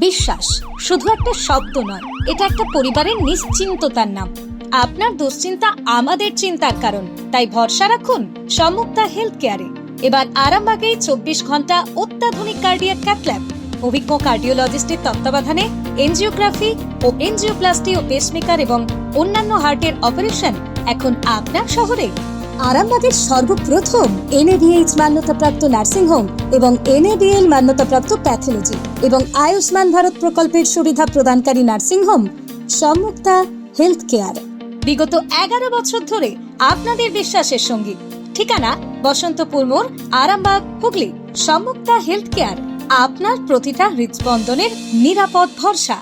বিশ্বাস শুধু একটা শব্দ নয়, এটা একটা পরিবারের নিশ্চিন্ততার নাম। আপনার দুশ্চিন্তা আমাদের চিন্তার কারণ, তাই ভরসা রাখুন সম্মুক্তা হেলথ কেয়ারে। এবার আরামবাগেই 24 ঘন্টা অত্যাধুনিক কার্ডিয়াক ক্যাথল্যাব, অভিজ্ঞ কার্ডিওলজিস্টের তত্ত্বাবধানে এনজিওগ্রাফি ও এনজিওপ্লাস্টি ও পেসমেকার এবং অন্যান্য হার্টের অপারেশন এখন আপনার শহরে। আরামবাগের সর্বপ্রথম NABH মান্যতাপ্রাপ্ত নার্সিং হোম এবং NABL মান্যতাপ্রাপ্ত প্যাথোলজি এবং আয়ুষ্মান ভারত প্রকল্পের সুবিধা প্রদানকারী নার্সিং হোম সম্মুক্তা হেলথ কেয়ার। বিগত 11 বছর ধরে আপনাদের বিশ্বাসের সঙ্গী। ঠিকানা বসন্তপুর মোড়, আরামবাগ, হুগলি। সম্মুক্তা হেলথ কেয়ার, আপনার প্রতিটা হৃদস্পন্দনের নিরাপদ ভরসা।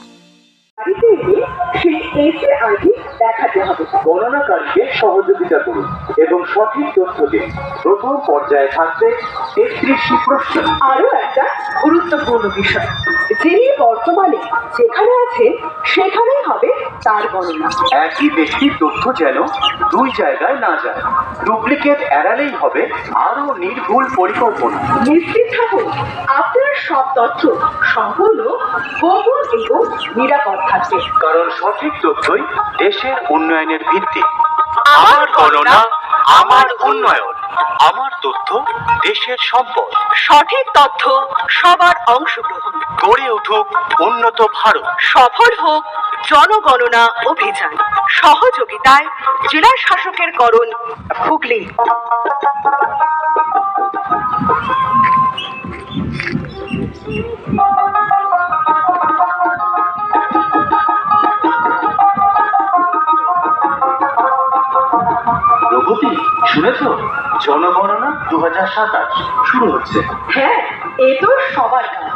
গণনাকারীকে সহযোগিতা করুন এবং সঠিক তথ্য দিন। প্রথম পর্যায়ে থাকবে 33টি প্রশ্ন। আরো একটা গুরুত্বপূর্ণ বিষয়, যিনি বর্তমানে যেখানে আছেন সেখানেই হবে তার গণনা। একই ব্যক্তির তথ্য যেন দুই জায়গায় না যায়। ডুপ্লিকেট এড়ালেই হবে আরো নির্ভুল পরিকল্পনা। নিশ্চিত থাকুন আপনার সব তথ্য সম্পূর্ণ গোপন এবং নিরাপদ থাকবে, কারণ সঠিক তথ্যই দেশের উন্নয়নের ভিত্তি। আমার গণনা, আমার উন্নয়ন, আমার তথ্য দেশের সম্পদ। সঠিক তথ্য, সবার অংশগ্রহণ, গড়ে উঠুক উন্নত ভারত। সফল হোক জনগণনা অভিযান। সহযোগিতায় জেলা শাসকের করণ, হুগলি। প্রগতি শুনেছ? জনগণনা 2027 শুরু হচ্ছে। হ্যাঁ, এ তো সবার কাজ।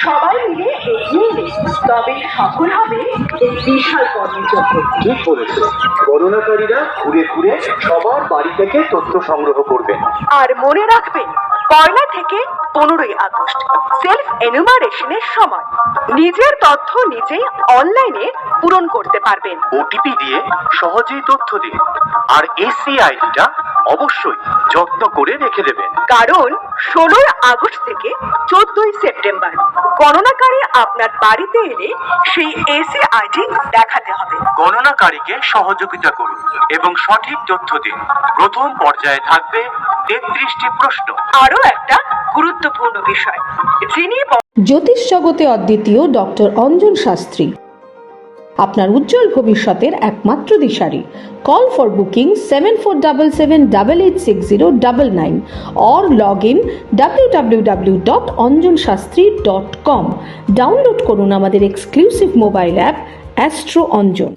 সবাই মিলে এগিয়ে এলে তবে সফল হবে এই বিশাল কর্মযজ্ঞ। ঠিক বলেছ। গণনাকারীরা ঘুরে ঘুরে সবার বাড়ি থেকে তথ্য সংগ্রহ করবেন। আর মনে রাখবেন, 1 থেকে 15 আগস্ট সেলফ এনুমারেশনের সময় নিজের তথ্য নিজেই অনলাইনে পূরণ করতে পারবেন। ওটিপি দিয়ে সহজেই তথ্য দিন, আর SCIDটা অবশ্যই যত্ন করে রেখে দেবেন। কারণ 16 আগস্ট থেকে 14 সেপ্টেম্বর গণনাকারী আপনার বাড়িতে এলে সেই SCID দেখাতে হবে। গণনাকারীকে সহযোগিতা করুন এবং সঠিক তথ্য দিন। প্রথম পর্যায়ে থাকবে 33টি প্রশ্ন। আরো একটা গুরুত্বপূর্ণ বিষয়, যিনি জ্যোতিষ জগতে অদ্বিতীয় ডক্টর অঞ্জন শাস্ত্রী, আপনার উজ্জ্বল ভবিষ্যতের একমাত্র দিশারি। Call for booking 7477886099 or log in www.anjanshastri.com। Download করুন আমাদের exclusive mobile app astro Anjan.